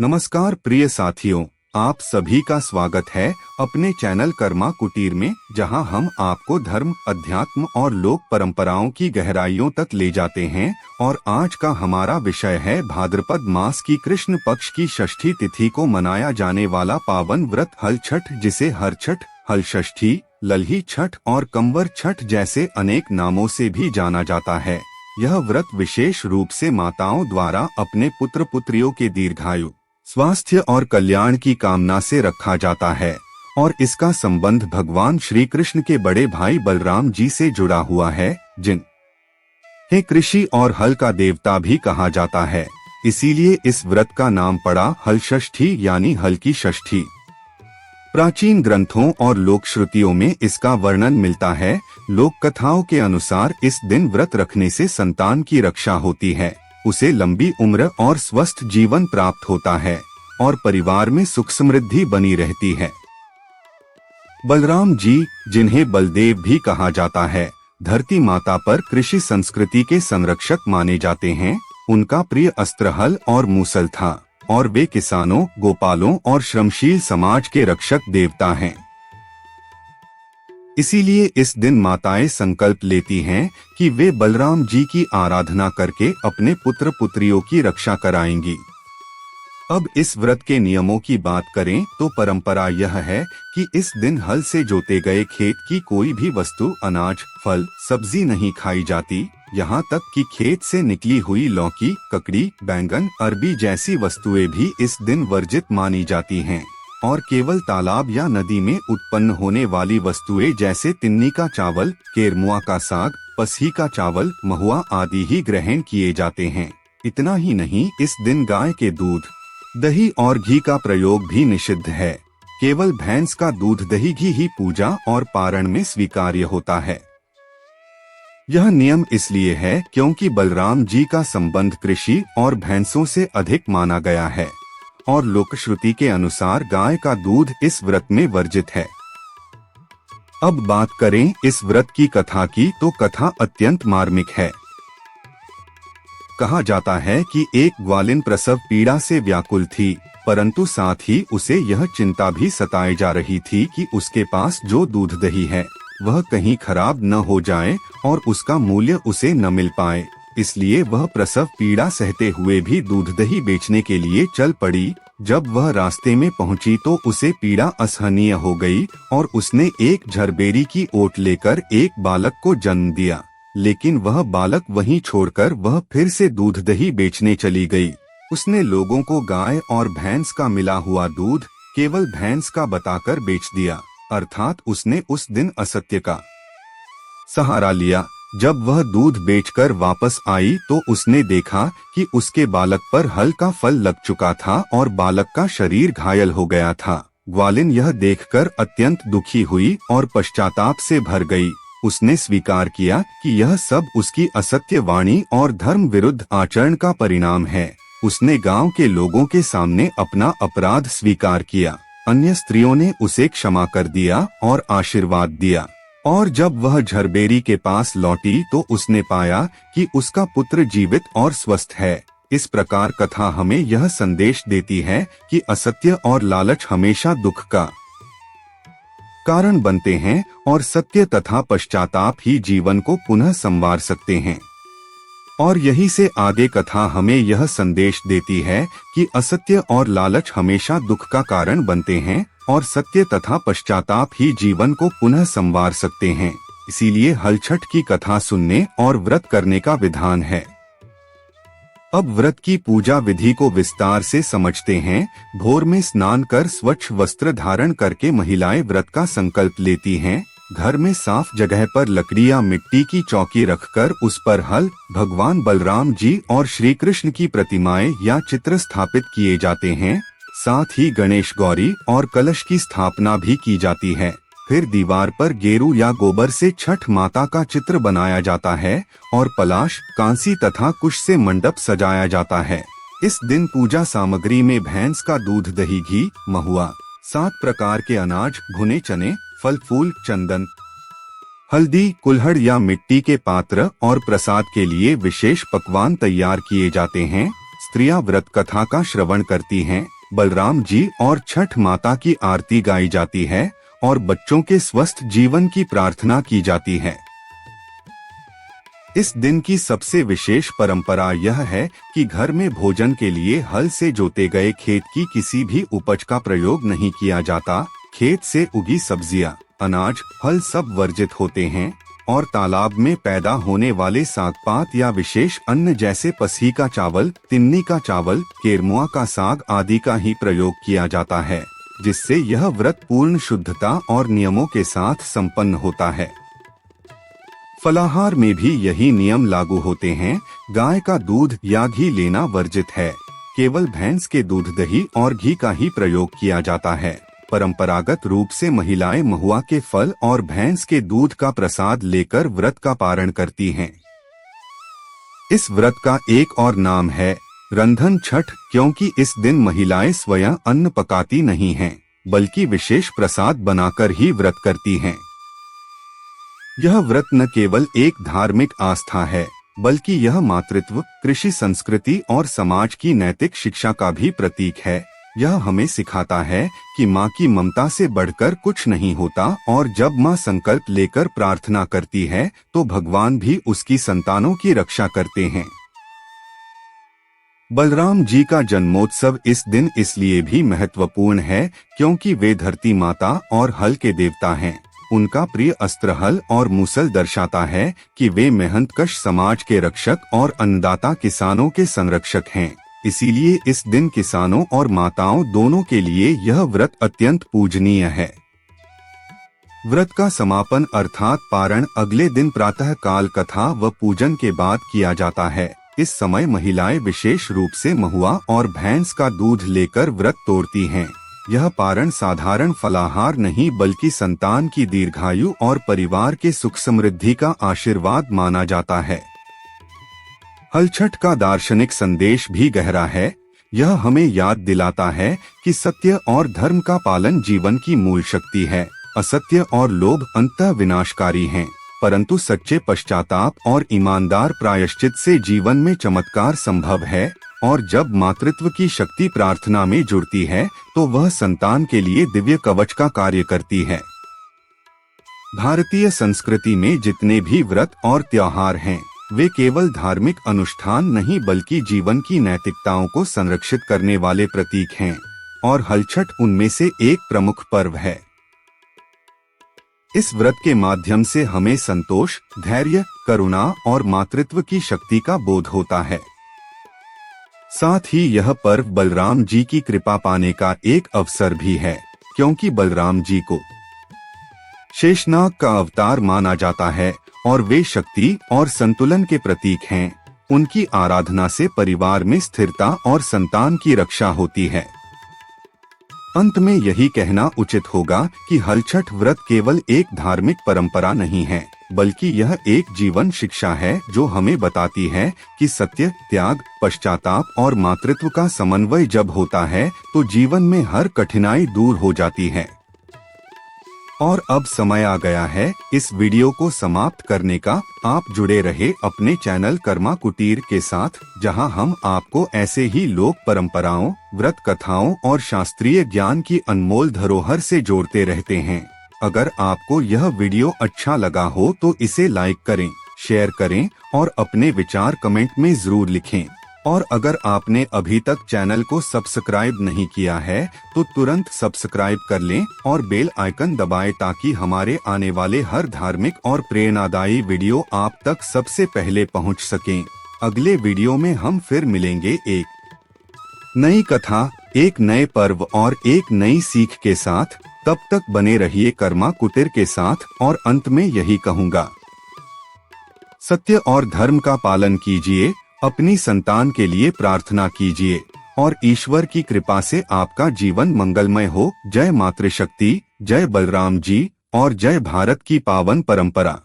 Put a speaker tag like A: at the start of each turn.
A: नमस्कार प्रिय साथियों, आप सभी का स्वागत है अपने चैनल कर्मा कुटीर में, जहां हम आपको धर्म, अध्यात्म और लोक परंपराओं की गहराइयों तक ले जाते हैं। और आज का हमारा विषय है भाद्रपद मास की कृष्ण पक्ष की षष्ठी तिथि को मनाया जाने वाला पावन व्रत हल छठ, जिसे हर छठ, हल षष्ठी, लल्ही छठ और कंवर छठ जैसे अनेक नामों से भी जाना जाता है। यह व्रत विशेष रूप से माताओं द्वारा अपने पुत्र पुत्रियों के दीर्घायु, स्वास्थ्य और कल्याण की कामना से रखा जाता है और इसका संबंध भगवान श्री कृष्ण के बड़े भाई बलराम जी से जुड़ा हुआ है, जिन्हें कृषि और हल का देवता भी कहा जाता है। इसीलिए इस व्रत का नाम पड़ा हल षष्ठी, यानी हल की षष्ठी। प्राचीन ग्रंथों और लोक श्रुतियों में इसका वर्णन मिलता है। लोक कथाओं के अनुसार इस दिन व्रत रखने से संतान की रक्षा होती है, उसे लंबी उम्र और स्वस्थ जीवन प्राप्त होता है और परिवार में सुख समृद्धि बनी रहती है। बलराम जी, जिन्हें बलदेव भी कहा जाता है, धरती माता पर कृषि संस्कृति के संरक्षक माने जाते हैं। उनका प्रिय अस्त्र हल और मूसल था और वे किसानों, गोपालों और श्रमशील समाज के रक्षक देवता हैं। इसीलिए इस दिन माताएं संकल्प लेती हैं कि वे बलराम जी की आराधना करके अपने पुत्र पुत्रियों की रक्षा कराएंगी। अब इस व्रत के नियमों की बात करें तो परंपरा यह है कि इस दिन हल से जोते गए खेत की कोई भी वस्तु, अनाज, फल, सब्जी नहीं खाई जाती। यहाँ तक कि खेत से निकली हुई लौकी, ककड़ी, बैंगन, अरबी जैसी वस्तुएं भी इस दिन वर्जित मानी जाती हैं और केवल तालाब या नदी में उत्पन्न होने वाली वस्तुएं जैसे तिन्नी का चावल, केरमुआ का साग, पसही का चावल, महुआ आदि ही ग्रहण किए जाते हैं। इतना ही नहीं, इस दिन गाय के दूध, दही और घी का प्रयोग भी निषिद्ध है। केवल भैंस का दूध, दही, घी ही पूजा और पारण में स्वीकार्य होता है। यह नियम इसलिए है क्योंकि बलराम जी का संबंध कृषि और भैंसों से अधिक माना गया है और लोक श्रुति के अनुसार गाय का दूध इस व्रत में वर्जित है। अब बात करें इस व्रत की कथा की, तो कथा अत्यंत मार्मिक है। कहा जाता है कि एक ग्वालिन प्रसव पीड़ा से व्याकुल थी, परंतु साथ ही उसे यह चिंता भी सताए जा रही थी कि उसके पास जो दूध दही है वह कहीं खराब न हो जाए और उसका मूल्य उसे न मिल पाए। इसलिए वह प्रसव पीड़ा सहते हुए भी दूध दही बेचने के लिए चल पड़ी। जब वह रास्ते में पहुंची तो उसे पीड़ा असहनीय हो गई और उसने एक झरबेरी की ओट लेकर एक बालक को जन्म दिया। लेकिन वह बालक वहीं छोड़कर वह फिर से दूध दही बेचने चली गई। उसने लोगों को गाय और भैंस का मिला हुआ दूध केवल भैंस का बताकर बेच दिया, अर्थात उसने उस दिन असत्य का सहारा लिया। जब वह दूध बेचकर वापस आई तो उसने देखा कि उसके बालक पर हल का फल लग चुका था और बालक का शरीर घायल हो गया था। ग्वालिन यह देखकर अत्यंत दुखी हुई और पश्चाताप से भर गई। उसने स्वीकार किया कि यह सब उसकी असत्य वाणी और धर्म विरुद्ध आचरण का परिणाम है। उसने गांव के लोगों के सामने अपना अपराध स्वीकार किया। अन्य स्त्रियों ने उसे क्षमा कर दिया और आशीर्वाद दिया। और जब वह झरबेरी के पास लौटी तो उसने पाया कि उसका पुत्र जीवित और स्वस्थ है। इस प्रकार कथा हमें यह संदेश देती है कि असत्य और लालच हमेशा दुख का कारण बनते हैं और सत्य तथा पश्चाताप ही जीवन को पुनः संवार सकते हैं। और यही से आगे कथा हमें यह संदेश देती है कि असत्य और लालच हमेशा दुख का कारण बनते हैं और सत्य तथा पश्चाताप ही जीवन को पुनः संवार सकते हैं। इसीलिए हल छठ की कथा सुनने और व्रत करने का विधान है। अब व्रत की पूजा विधि को विस्तार से समझते हैं। भोर में स्नान कर स्वच्छ वस्त्र धारण करके महिलाएं व्रत का संकल्प लेती हैं। घर में साफ जगह पर लकड़ी या मिट्टी की चौकी रखकर उस पर हल, भगवान बलराम जी और श्री कृष्ण की प्रतिमाएं या चित्र स्थापित किए जाते हैं। साथ ही गणेश, गौरी और कलश की स्थापना भी की जाती है। फिर दीवार पर गेरू या गोबर से छठ माता का चित्र बनाया जाता है और पलाश, कांसी तथा कुश से मंडप सजाया जाता है। इस दिन पूजा सामग्री में भैंस का दूध, दही, घी, महुआ, 7 प्रकार के अनाज, भुने चने, फल फूल, चंदन, हल्दी, कुल्हड़ या मिट्टी के पात्र और प्रसाद के लिए विशेष पकवान तैयार किए जाते हैं। स्त्रियां व्रत कथा का श्रवण करती हैं, बलराम जी और छठ माता की आरती गाई जाती है और बच्चों के स्वस्थ जीवन की प्रार्थना की जाती है। इस दिन की सबसे विशेष परंपरा यह है कि घर में भोजन के लिए हल से जोते गए खेत की किसी भी उपज का प्रयोग नहीं किया जाता। खेत से उगी सब्जियां, अनाज, फल सब वर्जित होते हैं और तालाब में पैदा होने वाले साग पात या विशेष अन्न जैसे पसी का चावल, तिन्नी का चावल, केरमुआ का साग आदि का ही प्रयोग किया जाता है, जिससे यह व्रत पूर्ण शुद्धता और नियमों के साथ संपन्न होता है। फलाहार में भी यही नियम लागू होते हैं। गाय का दूध या घी लेना वर्जित है। केवल भैंस के दूध, दही और घी का ही प्रयोग किया जाता है। परंपरागत रूप से महिलाएं महुआ के फल और भैंस के दूध का प्रसाद लेकर व्रत का पारण करती हैं। इस व्रत का एक और नाम है रंधन छठ, क्योंकि इस दिन महिलाएं स्वयं अन्न पकाती नहीं हैं, बल्कि विशेष प्रसाद बनाकर ही व्रत करती हैं। यह व्रत न केवल एक धार्मिक आस्था है, बल्कि यह मातृत्व, कृषि संस्कृति और समाज की नैतिक शिक्षा का भी प्रतीक है। यह हमें सिखाता है कि माँ की ममता से बढ़कर कुछ नहीं होता और जब माँ संकल्प लेकर प्रार्थना करती है तो भगवान भी उसकी संतानों की रक्षा करते हैं। बलराम जी का जन्मोत्सव इस दिन इसलिए भी महत्वपूर्ण है क्योंकि वे धरती माता और हल के देवता हैं। उनका प्रिय अस्त्र हल और मूसल दर्शाता है कि वे मेहनतकश समाज के रक्षक और अन्नदाता किसानों के संरक्षक हैं। इसीलिए इस दिन किसानों और माताओं दोनों के लिए यह व्रत अत्यंत पूजनीय है। व्रत का समापन अर्थात पारण अगले दिन प्रातः काल कथा व पूजन के बाद किया जाता है। इस समय महिलाएं विशेष रूप से महुआ और भैंस का दूध लेकर व्रत तोड़ती हैं। यह पारण साधारण फलाहार नहीं बल्कि संतान की दीर्घायु और परिवार के सुख समृद्धि का आशीर्वाद माना जाता है। हल छठ का दार्शनिक संदेश भी गहरा है। यह हमें याद दिलाता है कि सत्य और धर्म का पालन जीवन की मूल शक्ति है। असत्य और लोभ अंततः विनाशकारी हैं, परंतु सच्चे पश्चाताप और ईमानदार प्रायश्चित से जीवन में चमत्कार संभव है। और जब मातृत्व की शक्ति प्रार्थना में जुड़ती है तो वह संतान के लिए दिव्य कवच का कार्य करती है। भारतीय संस्कृति में जितने भी व्रत और त्योहार हैं, वे केवल धार्मिक अनुष्ठान नहीं बल्कि जीवन की नैतिकताओं को संरक्षित करने वाले प्रतीक हैं, और हल छठ उनमें से एक प्रमुख पर्व है। इस व्रत के माध्यम से हमें संतोष, धैर्य, करुणा और मातृत्व की शक्ति का बोध होता है। साथ ही यह पर्व बलराम जी की कृपा पाने का एक अवसर भी है, क्योंकि बलराम जी को शेषनाग का अवतार माना जाता है और वे शक्ति और संतुलन के प्रतीक हैं। उनकी आराधना से परिवार में स्थिरता और संतान की रक्षा होती है। अंत में यही कहना उचित होगा कि हल छठ व्रत केवल एक धार्मिक परंपरा नहीं है, बल्कि यह एक जीवन शिक्षा है जो हमें बताती है कि सत्य, त्याग, पश्चाताप और मातृत्व का समन्वय जब होता है तो जीवन में हर कठिनाई दूर हो जाती है। और अब समय आ गया है इस वीडियो को समाप्त करने का। आप जुड़े रहे अपने चैनल कर्मा कुटीर के साथ, जहां हम आपको ऐसे ही लोक परंपराओं, व्रत कथाओं और शास्त्रीय ज्ञान की अनमोल धरोहर से जोड़ते रहते हैं। अगर आपको यह वीडियो अच्छा लगा हो तो इसे लाइक करें, शेयर करें और अपने विचार कमेंट में जरूर लिखें। और अगर आपने अभी तक चैनल को सब्सक्राइब नहीं किया है तो तुरंत सब्सक्राइब कर लें और बेल आइकन दबाएं ताकि हमारे आने वाले हर धार्मिक और प्रेरणादायी वीडियो आप तक सबसे पहले पहुंच सकें। अगले वीडियो में हम फिर मिलेंगे एक नई कथा, एक नए पर्व और एक नई सीख के साथ। तब तक बने रहिए कर्मा कुटीर के साथ और अंत में यही कहूँगा, सत्य और धर्म का पालन कीजिए, अपनी संतान के लिए प्रार्थना कीजिए और ईश्वर की कृपा से आपका जीवन मंगलमय हो। जय मातृशक्ति, जय बलराम जी और जय भारत की पावन परंपरा।